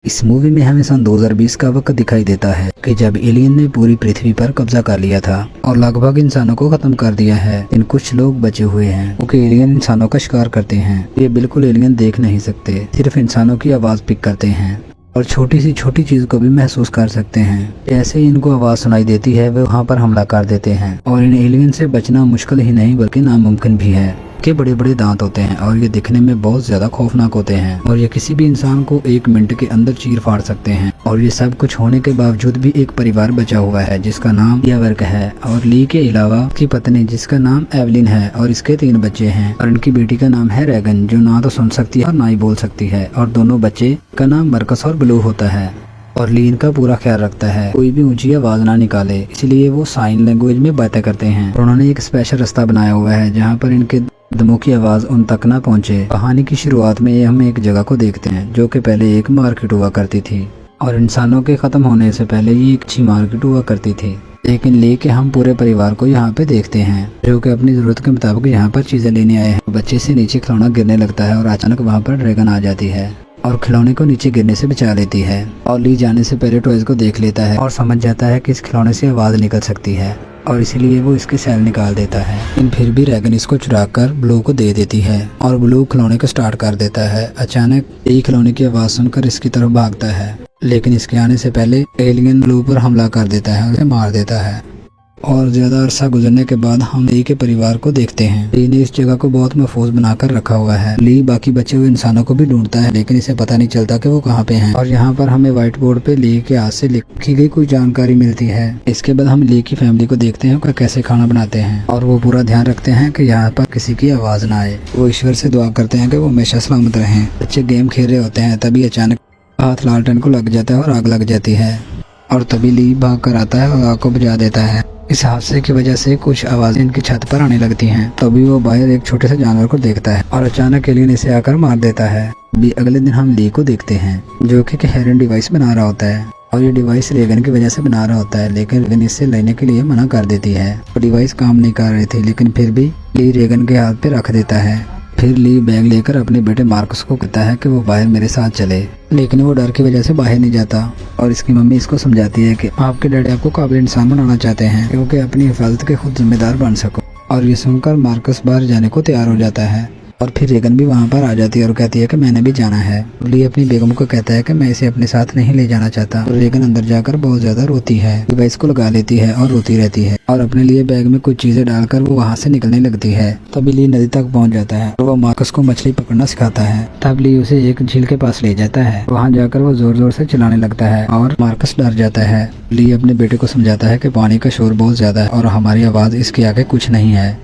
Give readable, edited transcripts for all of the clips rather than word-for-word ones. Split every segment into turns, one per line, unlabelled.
इस मूवी में हमें सन 2020 का वक्त दिखाई देता है कि जब एलियन ने पूरी पृथ्वी पर कब्जा कर लिया था और लगभग इंसानों को खत्म कर दिया है। इन कुछ लोग बचे हुए हैं क्योंकि एलियन इंसानों का शिकार करते हैं। ये बिल्कुल एलियन देख नहीं सकते, सिर्फ इंसानों की आवाज पिक करते हैं और छोटी सी छोटी चीज को भी महसूस कर सकते हैं। जैसे ही इनको आवाज सुनाई देती है वे वहाँ पर हमला कर देते हैं और इन एलियन से बचना मुश्किल ही नहीं बल्कि नामुमकिन भी है। के बड़े बड़े दांत होते हैं और ये दिखने में बहुत ज्यादा खौफनाक होते हैं और ये किसी भी इंसान को 1 मिनट के अंदर चीर फाड़ सकते हैं। और ये सब कुछ होने के बावजूद भी एक परिवार बचा हुआ है जिसका नाम लियावर्क है और ली के अलावा उसकी पत्नी जिसका नाम एवलिन है और इसके 3 बच्चे हैं और इनकी बेटी का नाम है रेगन जो ना तो सुन सकती है और ना ही बोल सकती है और दोनों बच्चे का नाम मरकस और ब्लू होता है। और ली इनका पूरा ख्याल रखता है, कोई भी ऊंची आवाज ना निकाले, इसलिए वो साइन लैंग्वेज में बातें करते हैं। और उन्होंने एक स्पेशल रास्ता बनाया हुआ है जहाँ पर इनके दमों की आवाज उन तक ना पहुँचे। कहानी की शुरुआत में हम एक जगह को देखते हैं जो कि पहले एक मार्केट हुआ करती थी और इंसानों के खत्म होने से पहले ये एक अच्छी मार्केट हुआ करती थी। लेकिन लेके हम पूरे परिवार को यहाँ पे देखते हैं जो कि अपनी जरूरत के मुताबिक यहाँ पर चीजें लेने आए हैं। बच्चे से नीचे खिलौना गिरने लगता है और अचानक वहाँ पर ड्रैगन आ जाती है और खिलौने को नीचे गिरने से बचा लेती है। और ली जाने से पहले टॉयज को देख लेता है और समझ जाता है कि इस खिलौने से आवाज निकल सकती है और इसीलिए वो इसके सेल निकाल देता है। लेकिन फिर भी रेगन इसको चुरा कर ब्लू को दे देती है और ब्लू खिलौने को स्टार्ट कर देता है। अचानक एक खिलौने की आवाज सुनकर इसकी तरफ भागता है, लेकिन इसके आने से पहले एलियन ब्लू पर हमला कर देता है और उसे मार देता है। और ज्यादा अरसा गुजरने के बाद हम ली के परिवार को देखते हैं। ली ने इस जगह को बहुत महफूज बनाकर रखा हुआ है। ली बाकी बचे हुए इंसानों को भी ढूंढता है लेकिन इसे पता नहीं चलता कि वो कहाँ पे हैं। और यहाँ पर हमें व्हाइट बोर्ड पे ली के हाथ से लिखी गई कुछ जानकारी मिलती है। इसके बाद हम ली की फैमिली को देखते हैं कि कैसे खाना बनाते हैं और वो पूरा ध्यान रखते हैं कि यहाँ पर किसी की आवाज ना आए। वो ईश्वर से दुआ करते हैं कि वो हमेशा सलामत रहें। बच्चे गेम खेल रहे होते हैं, तभी अचानक हाथ लालटेन को लग जाता है और आग लग जाती है और तभी ली भाग कर आता है और आग को बुझा देता है। इस हादसे की वजह से कुछ आवाजें इनकी छत पर आने लगती हैं। तभी वो बाहर एक छोटे से जानवर को देखता है और अचानक एलियन इसे आकर मार देता है। अगले दिन हम ली को देखते हैं जो कि हेरन डिवाइस बना रहा होता है और ये डिवाइस रेगन की वजह से बना रहा होता है, लेकिन रेगन इससे लेने के लिए मना कर देती है। वो डिवाइस काम नहीं कर रही थी लेकिन फिर भी ली रेगन के हाथ पे रख देता है। फिर ली बैग लेकर अपने बेटे मार्कस को कहता है कि वो बाहर मेरे साथ चले, लेकिन वो डर की वजह से बाहर नहीं जाता और इसकी मम्मी इसको समझाती है कि आपके डैडी आपको काबिल इंसान बनाना चाहते हैं क्योंकि अपनी हिफाजत के खुद जिम्मेदार बन सको। और ये सुनकर मार्कस बाहर जाने को तैयार हो जाता है और फिर रेगन भी वहाँ पर आ जाती है और कहती है कि मैंने भी जाना है। ली अपनी बेगम को कहता है कि मैं इसे अपने साथ नहीं ले जाना चाहता। तो रेगन अंदर जाकर बहुत ज्यादा रोती है, डिवाइस को लगा लेती है और रोती रहती है और अपने लिए बैग में कुछ चीजें डालकर वो वहाँ से निकलने लगती है। तभी ली नदी तक पहुँच जाता है और वो मार्कस को मछली पकड़ना सिखाता है। तब ली उसे एक झील के पास ले जाता है। वहाँ जाकर वो जोर जोर से चिल्लाने लगता है और मार्कस डर जाता है। ली अपने बेटे को समझाता है कि पानी का शोर बहुत ज्यादा है और हमारी आवाज इसके आगे कुछ नहीं है।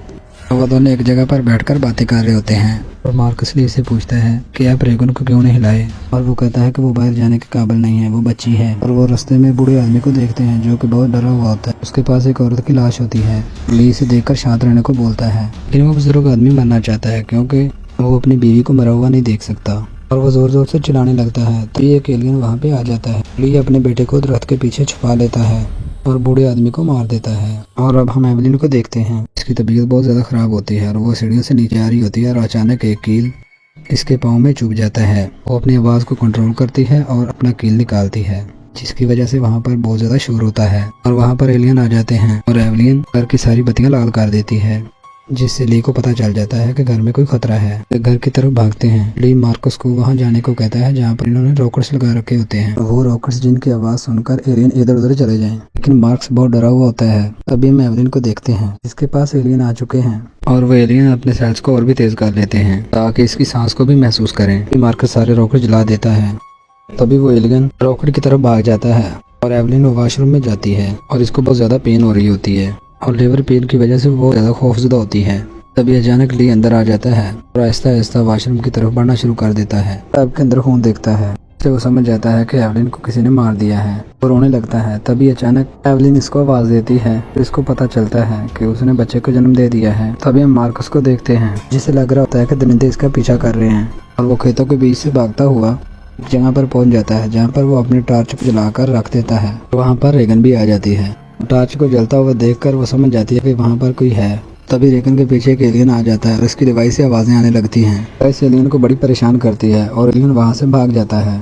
वो दोनों एक जगह पर बैठकर बातें कर रहे होते हैं और मार्कस ली से पूछता है कि आप रेगन को क्यों नहीं लाए और वो कहता है कि वो बाहर जाने के काबिल नहीं है, वो बच्ची है। और वो रास्ते में बूढ़े आदमी को देखते हैं जो कि बहुत डरा हुआ होता है। उसके पास एक औरत की लाश होती है। ली इसे देखकर शांत रहने को बोलता है लेकिन वो बुजुर्ग आदमी मरना चाहता है क्योंकि वो अपनी बीवी को मरा हुआ नहीं देख सकता और वो जोर जोर से चिल्लाने लगता है। तो एक एलियन वहाँ पे आ जाता है। ली अपने बेटे को दरख्त के पीछे छुपा लेता है और बूढ़े आदमी को मार देता है। और अब हम एवलिन को देखते हैं। इसकी तबीयत बहुत ज्यादा खराब होती है और वो सीढ़ियों से नीचे आ रही होती है और अचानक एक कील इसके पाँव में चुभ जाता है। वो अपनी आवाज को कंट्रोल करती है और अपना कील निकालती है जिसकी वजह से वहाँ पर बहुत ज्यादा शोर होता है और वहाँ पर एलियन आ जाते हैं और एवलिन घर की सारी बत्तियां लाल कर देती है जिससे ली को पता चल जाता है कि घर में कोई खतरा है। वे घर की तरफ भागते हैं। ली मार्कस को वहां जाने को कहता है जहां पर इन्होंने रॉकेट्स लगा रखे होते हैं। वो रॉकेट्स जिनकी आवाज सुनकर एलियन इधर उधर चले जाएं, लेकिन मार्कस बहुत डरा हुआ होता है। तभी हम एवलिन को देखते हैं जिसके पास एलियन आ चुके हैं और वो एलियन अपने सेल्स को और भी तेज कर लेते हैं ताकि इसकी सांस को भी महसूस करें। मार्कस सारे रॉकेट जला देता है। तभी वो एलियन रॉकेट की तरफ भाग जाता है और एवलिन वॉशरूम में जाती है और इसको बहुत ज्यादा पेन हो रही होती है और लेबर पेन की वजह से वो ज्यादा खौफजदा होती है। तभी अचानक ली अंदर आ जाता है और आहिस्ता आहिस्ता वॉशरूम की तरफ बढ़ना शुरू कर देता है। टब के अंदर खून देखता है तो वो समझ जाता है कि एवलिन को किसी ने मार दिया है और रोने लगता है। तभी अचानक एवलिन इसको आवाज देती है तो इसको पता चलता है कि उसने बच्चे को जन्म दे दिया है। तभी हम मार्कस को देखते हैं जिसे लग रहा होता है कि दरिंदे इसका पीछा कर रहे हैं और वो खेतों के बीच से भागता हुआ जगह पर पहुंच जाता है जहाँ पर वो अपनी टॉर्च को जलाकर रख देता है। वहाँ पर रेगन भी आ जाती है। टॉर्च को जलता हुआ देखकर वो समझ जाती है कि वहाँ पर कोई है। तभी रेगन के पीछे एक एलियन आ जाता है और उसकी डिवाइस से आवाजें आने लगती हैं। डिवाइस एलियन को बड़ी परेशान करती है और एलियन वहाँ से भाग जाता है।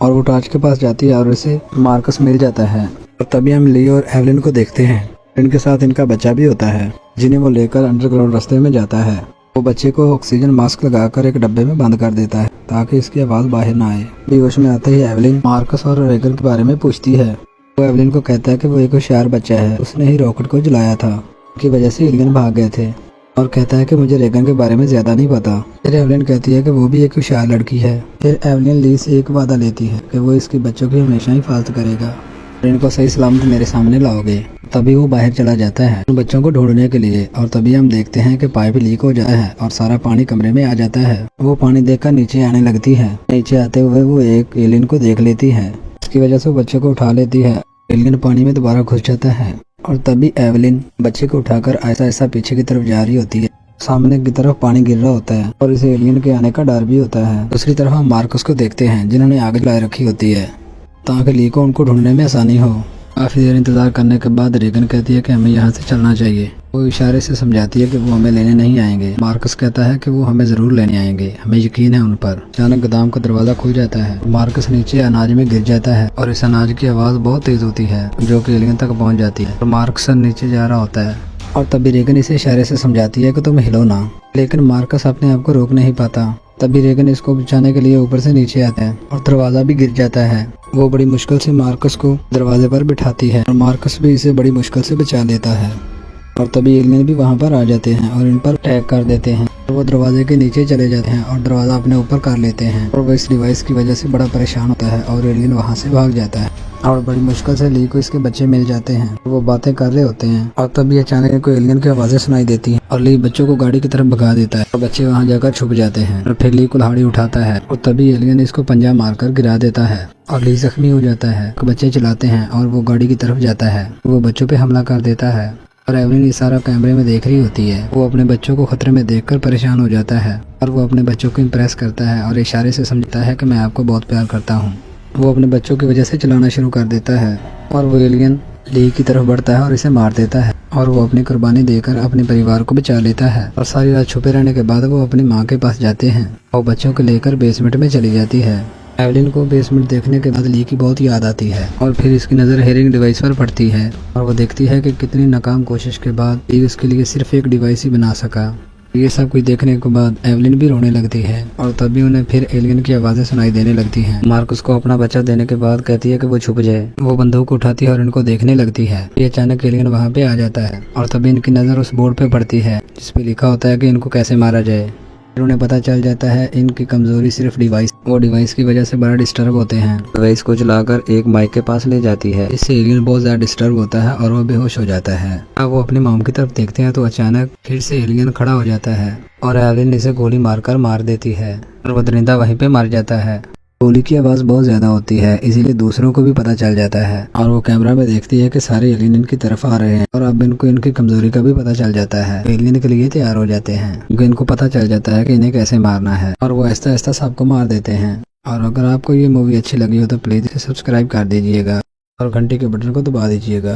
और वो टॉर्च के पास जाती है और उसे मार्कस मिल जाता है। और तभी हम ली और एवलिन को देखते हैं। इनके साथ इनका बच्चा भी होता है जिन्हें वो लेकर अंडरग्राउंड रास्ते में जाता है। वो बच्चे को ऑक्सीजन मास्क लगाकर एक डब्बे में बंद कर देता है ताकि इसकी आवाज बाहर ना आए। बेहोश में आते ही एवलिन मार्कस और रेगन के बारे में पूछती है। वो एवलिन को कहता है कि वो एक होशियार बच्चा है, उसने ही रॉकेट को जलाया था, की वजह से एलियन भाग गए थे। और कहता है कि मुझे रेगन के बारे में ज्यादा नहीं पता। फिर एवलिन कहती है कि वो भी एक होशियार लड़की है। फिर एवलिन ली से एक वादा लेती है कि वो इसके बच्चों की हमेशा हिफाजत करेगा और इनको सही सलामत मेरे सामने लाओगे। तभी वो बाहर चला जाता है उन बच्चों को ढूंढने के लिए। और तभी हम देखते हैं कि पाइप लीक हो जाता है और सारा पानी कमरे में आ जाता है। वो पानी देखकर नीचे आने लगती है। नीचे आते हुए वो एक एलियन को देख लेती है। इसकी वजह से वो बच्चे को उठा लेती है। एलियन पानी में दोबारा घुस जाता है और तभी एवलिन बच्चे को उठाकर ऐसा ऐसा पीछे की तरफ जा रही होती है। सामने की तरफ पानी गिर रहा होता है और इसे एलियन के आने का डर भी होता है। दूसरी तरफ हम मार्कस को देखते हैं जिन्होंने आग जला रखी होती है ताकि ली को उनको ढूंढने में आसानी हो। काफी देर इंतजार करने के बाद रेगन कहती है कि हमें यहाँ से चलना चाहिए। वो इशारे से समझाती है कि वो हमें लेने नहीं आएंगे। मार्कस कहता है कि वो हमें जरूर लेने आएंगे, हमें यकीन है उन पर। अचानक गोदाम का दरवाजा खुल जाता है। मार्कस नीचे अनाज में गिर जाता है और इस अनाज की आवाज बहुत तेज होती है जो कि एलियन तक पहुंच जाती है। और मार्कस नीचे जा रहा होता है और तभी रेगन इसे इशारे से समझाती है कि तुम हिलो ना, लेकिन मार्कस अपने आप को रोक नहीं पाता। तभी रेगन इसको बचाने के लिए ऊपर से नीचे आता है और दरवाजा भी गिर जाता है। वो बड़ी मुश्किल से मार्कस को दरवाजे पर बिठाती है और मार्कस भी इसे बड़ी मुश्किल से बचा लेता है। और तभी एलियन भी वहाँ पर आ जाते हैं और इन पर अटैक कर देते हैं। और वो दरवाजे के नीचे चले जाते हैं और दरवाजा अपने ऊपर कर लेते हैं। और वो इस डिवाइस की वजह से बड़ा परेशान होता है और एलियन वहाँ से भाग जाता है। और बड़ी मुश्किल से ली को इसके बच्चे मिल जाते हैं। वो बातें कर रहे होते हैं और तभी अचानक कोई एलियन की आवाजें सुनाई देती हैं और ली बच्चों को गाड़ी की तरफ भगा देता है और बच्चे वहाँ जाकर छुप जाते हैं। और फिर ली कुल्हाड़ी उठाता है और तभी एलियन इसको पंजा मारकर गिरा देता है और ली जख्मी हो जाता है। बच्चे चिल्लाते हैं और वो गाड़ी की तरफ जाता है। वो बच्चों पे हमला कर देता है और एवलिन ये सारा कैमरे में देख रही होती है। वो अपने बच्चों को खतरे में देखकर परेशान हो जाता है और वो अपने बच्चों को इम्प्रेस करता है और इशारे से समझता है कि मैं आपको बहुत प्यार करता हूँ। वो अपने बच्चों की वजह से चलाना शुरू कर देता है और वो एलियन ली की तरफ बढ़ता है और इसे मार देता है। और वो अपनी कुर्बानी देकर अपने परिवार को बचा लेता है। और सारी रात छुपे रहने के बाद वो अपनी माँ के पास जाते हैं और बच्चों को लेकर बेसमेंट में चली जाती है। एवलिन को बेसमेंट देखने के बाद ली की बहुत याद आती है और फिर इसकी नज़र हेयरिंग डिवाइस पर पड़ती है और वो देखती है कि कितनी नाकाम कोशिश के बाद ली उसके लिए सिर्फ एक डिवाइस ही बना सका। ये सब कुछ देखने के बाद एवलिन भी रोने लगती है और तभी उन्हें फिर एलियन की आवाजें सुनाई देने लगती हैं। मार्कस को अपना बच्चा देने के बाद कहती है कि वो छुप जाए। वो बंदूक उठाती है और इनको देखने लगती है। ये अचानक एलियन वहाँ पे आ जाता है और तभी इनकी नज़र उस बोर्ड पे पड़ती है जिसपे लिखा होता है कि इनको कैसे मारा जाए। फिर उन्हें पता चल जाता है इनकी कमजोरी सिर्फ डिवाइस, वो डिवाइस की वजह से बड़ा डिस्टर्ब होते हैं। डिवाइस को चलाकर एक माइक के पास ले जाती है। इससे एलियन बहुत ज्यादा डिस्टर्ब होता है और वो बेहोश हो जाता है। अब वो अपनी मॉम की तरफ देखते हैं तो अचानक फिर से एलियन खड़ा हो जाता है और एवलिन इसे गोली मारकर मार देती है और वो दरिंदा वहीं पे मर जाता है। गोली की आवाज बहुत ज्यादा होती है इसीलिए दूसरों को भी पता चल जाता है और वो कैमरा में देखती है कि सारे एलियन इनकी तरफ आ रहे हैं और अब इनको इनकी कमजोरी का भी पता चल जाता है। एलियन के लिए तैयार हो जाते हैं क्योंकि इनको पता चल जाता है कि इन्हें कैसे मारना है और वो आहिस्ता आहिस्ता सबको मार देते हैं। और अगर आपको ये मूवी अच्छी लगी हो तो प्लीज इसे सब्सक्राइब कर दीजिएगा और घंटी के बटन को दबा दीजिएगा।